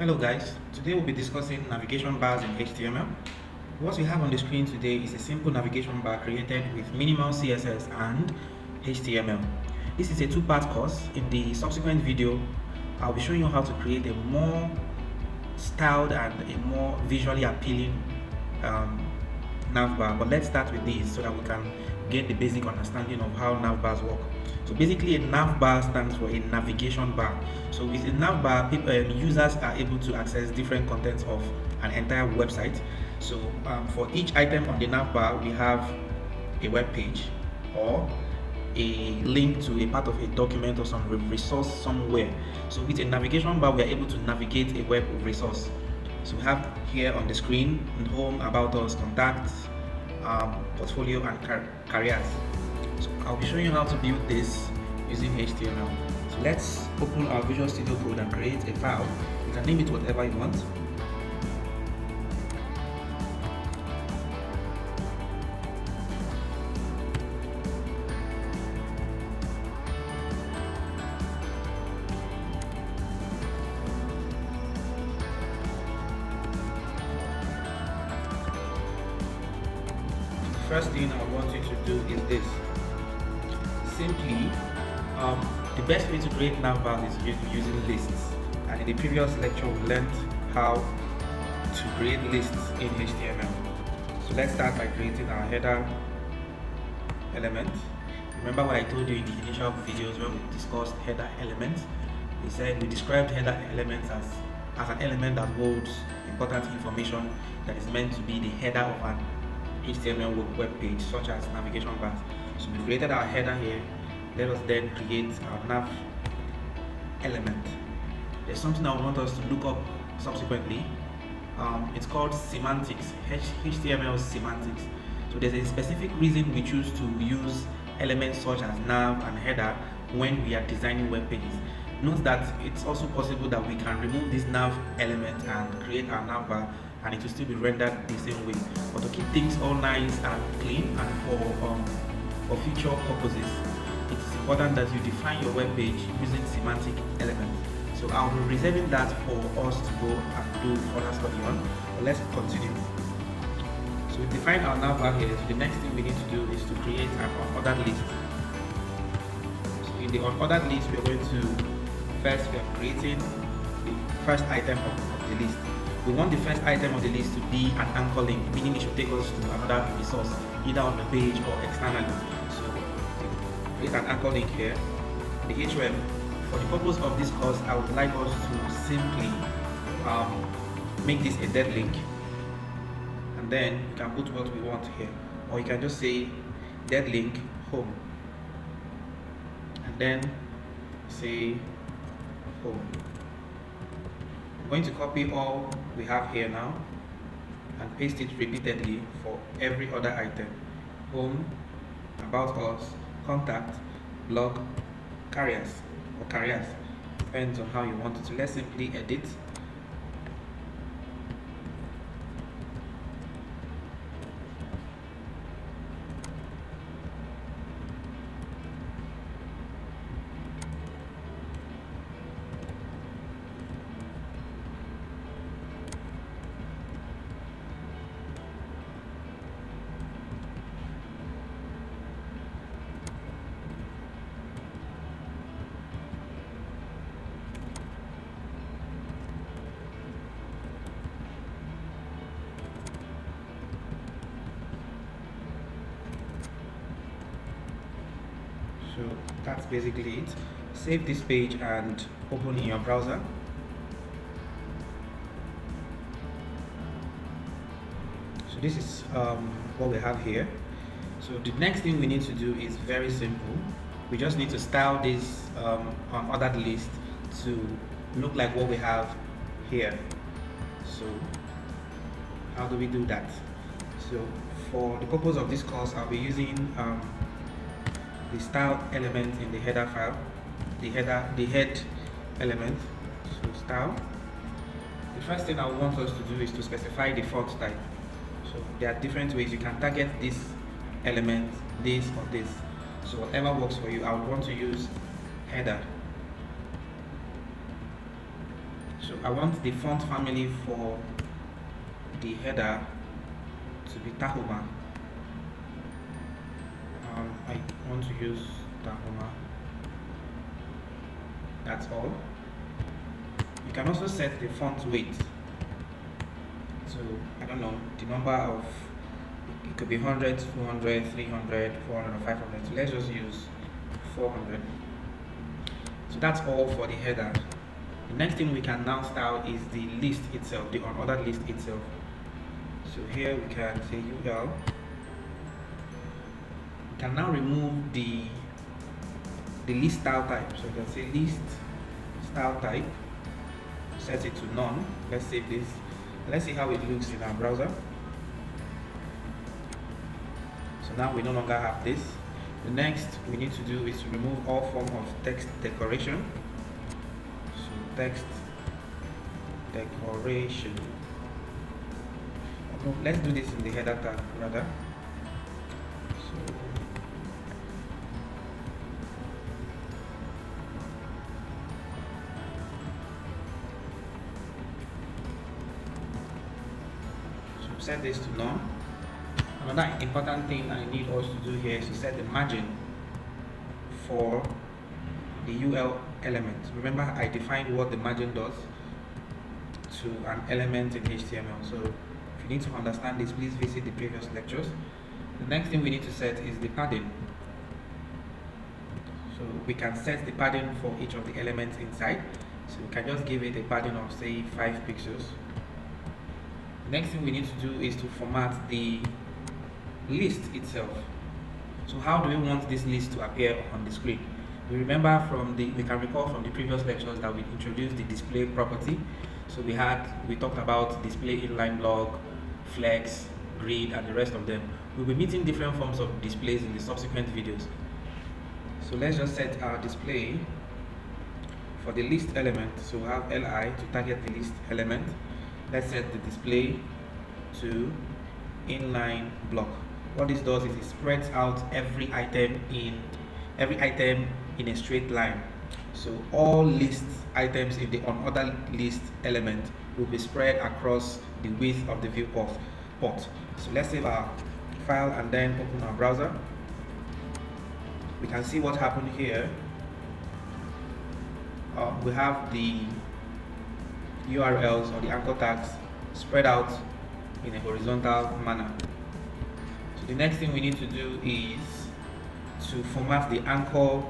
Hello guys, today we'll be discussing navigation bars in HTML. What we have on the screen today is a simple navigation bar created with minimal CSS and HTML. This is a two-part course. In the subsequent video, I'll be showing you how to create a more styled and a more visually appealing navbar. But let's start with these so that we can get the basic understanding of how navbars work. So basically, a navbar stands for a navigation bar. So with a navbar, users are able to access different contents of an entire website. So for each item on the navbar, we have a web page or a link to a part of a document or some resource somewhere. So with a navigation bar, we are able to navigate a web resource. So we have here on the screen home, about us, contacts, portfolio, and careers. So I'll be showing you how to build this using HTML. So let's open our Visual Studio Code and create a file. You can name it whatever you want. First thing I want you to do is this. Simply, the best way to create navbars is using lists. And in the previous lecture, we learned how to create lists in HTML. So let's start by creating our header element. Remember what I told you in the initial videos when we discussed header elements? We said we described header elements as an element that holds important information that is meant to be the header of an HTML web page, such as navigation bars. So we created our header here. Let us then create our nav element. There's something I want us to look up subsequently. It's called semantics, HTML semantics. So there's a specific reason we choose to use elements such as nav and header when we are designing web pages. Note that it's also possible that we can remove this nav element and create our navbar, and it will still be rendered the same way. But to keep things all nice and clean and for future purposes, it is important that you define your web page using semantic elements. So I'll be reserving that for us to go and do further study on. But let's continue. So we define our navbar here. So the next thing we need to do is to create an unordered list. So in the unordered list, we are going to first we are creating the first item of the list. We want the first item of the list to be an anchor link, meaning it should take us to another resource, either on the page or externally. So create an anchor link here. The href. For the purpose of this course, I would like us to simply make this a dead link, and then you can put what we want here, or you can just say dead link home, and then say home. I'm going to copy all we have here now and paste it repeatedly for every other item: home, about us, contact, blog, careers, or careers. Depends on how you want it. So let's simply edit. So that's basically it. Save this page and open in your browser. So this is what we have here. So the next thing we need to do is very simple. We just need to style this ordered list to look like what we have here. So how do we do that? So for the purpose of this course, I'll be using the style element in the header file, the head element. So style. The first thing I want us to do is to specify the font type. So there are different ways you can target this element, this or this. So whatever works for you, I would want to use header. So I want the font family for the header to be Tahoma. I want to use Tahoma. That's all. You can also set the font weight. So I don't know, the number of, it could be 100, 200, 300, 400, or 500. So let's just use 400. So that's all for the header. The next thing we can now style is the list itself, the unordered list itself. So here we can say UL. We can now remove the list style type. So we can say list style type, set it to none. Let's save this. Let's see how it looks in our browser. So now we no longer have this. The next we need to do is to remove all form of text decoration. So text decoration. No, let's do this in the header tag rather. So set this to none. Another important thing I need us to do here is to set the margin for the UL element. Remember, I defined what the margin does to an element in HTML. So if you need to understand this, please visit the previous lectures. The next thing we need to set is the padding. So we can set the padding for each of the elements inside. So we can just give it a padding of say 5 pixels. The next thing we need to do is to format the list itself. So how do we want this list to appear on the screen? We can recall from the previous lectures that we introduced the display property. So we talked about display inline block, flex, grid, and the rest of them. We'll be meeting different forms of displays in the subsequent videos. So let's just set our display for the list element. So we have li to target the list element. Let's set the display to inline block. What this does is it spreads out every item in a straight line. So all list items in the unordered list element will be spread across the width of the viewport. So let's save our file and then open our browser. We can see what happened here. We have the URLs or the anchor tags spread out in a horizontal manner. So the next thing we need to do is to format the anchor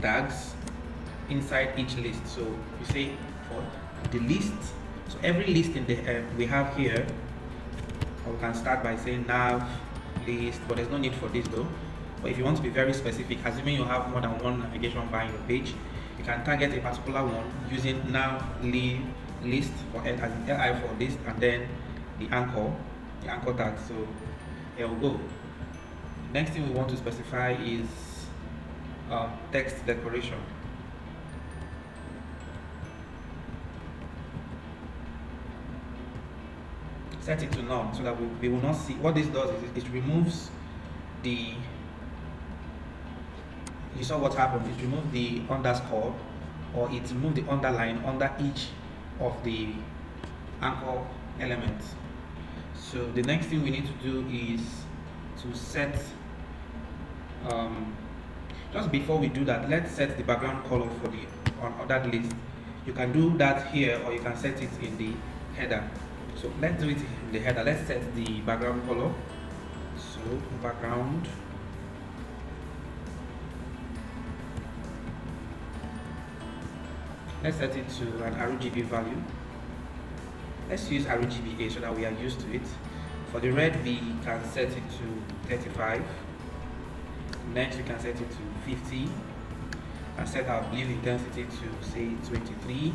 tags inside each list. So you say for the list, so every list in the we have here, we can start by saying nav list, but there's no need for this though. But if you want to be very specific, assuming you have more than one navigation bar in your page, you can target a particular one using nav list for li for list and then the anchor tag. So here we go. Next thing we want to specify is text decoration. Set it to none so that we will not see. What this does is it removes the, you saw what happened, it removed the underscore, or it removed the underline under each of the anchor elements. So the next thing we need to do is to set, just before we do that, let's set the background color for the unordered list. You can do that here, or you can set it in the header. So let's do it in the header. Let's set the background color. So background, let's set it to an RGB value. Let's use RGBA so that we are used to it. For the red, we can set it to 35. Next, we can set it to 50 and set our blue intensity to say 23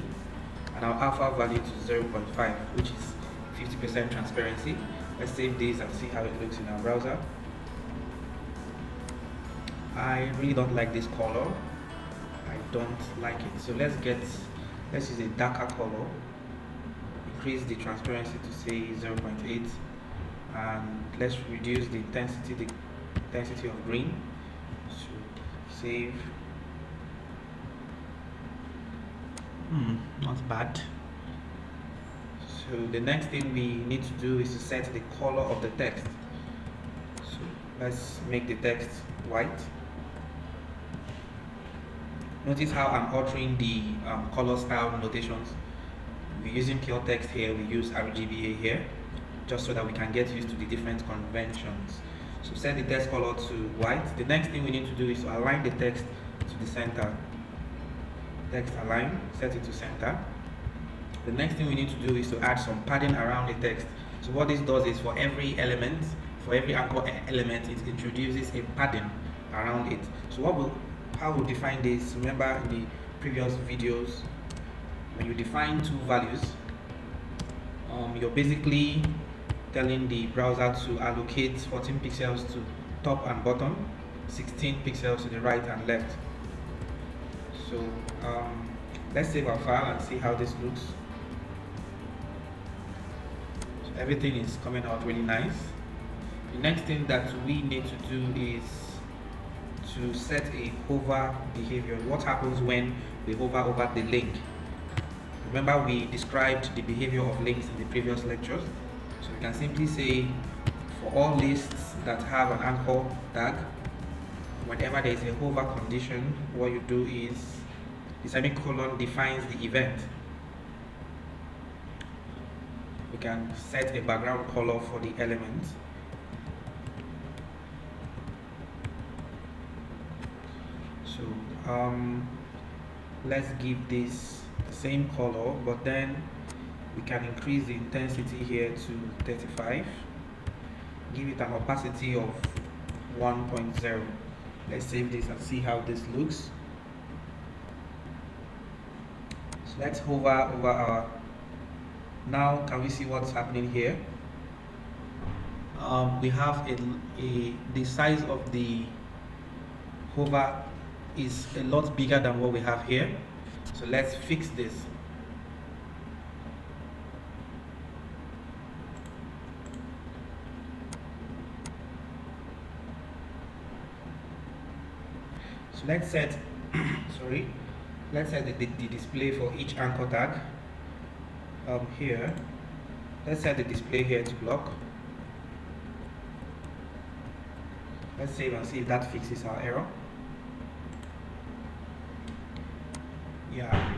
and our alpha value to 0.5, which is 50% transparency. Let's save this and see how it looks in our browser. I really don't like this color. I don't like it. So let's use a darker color. Increase the transparency to say 0.8 and let's reduce the intensity of green. So save. Not bad. So the next thing we need to do is to set the color of the text. So let's make the text white. Notice how I'm altering the color style notations. We're using pure text here, we use RGBA here, just so that we can get used to the different conventions. So set the text color to white. The next thing we need to do is to align the text to the center. Text align, set it to center. The next thing we need to do is to add some padding around the text. So what this does is for every element, for every anchor element, it introduces a padding around it. So how we'll define this, remember in the previous videos, when you define two values, you're basically telling the browser to allocate 14 pixels to top and bottom, 16 pixels to the right and left. So let's save our file and see how this looks. So everything is coming out really nice. The next thing that we need to do is to set a hover behavior. What happens when we hover over the link? Remember we described the behavior of links in the previous lectures. So we can simply say for all lists that have an anchor tag, whenever there is a hover condition, what you do is the semicolon defines the event. We can set a background color for the element. So let's give this the same color, but then we can increase the intensity here to 35. Give it an opacity of 1.0. Let's save this and see how this looks. So let's hover over our. Now can we see what's happening here? We have the size of the hover is a lot bigger than what we have here. So let's fix this. So let's set let's set the display for each anchor tag. Here, let's set the display here to block. Let's save and see if that fixes our error. Yeah,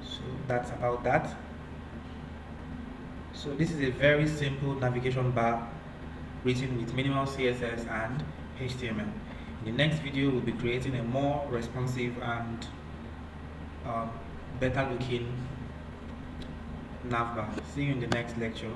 so that's about that. So this is a very simple navigation bar written with minimal CSS and HTML. In the next video, we'll be creating a more responsive and better looking navbar. See you in the next lecture.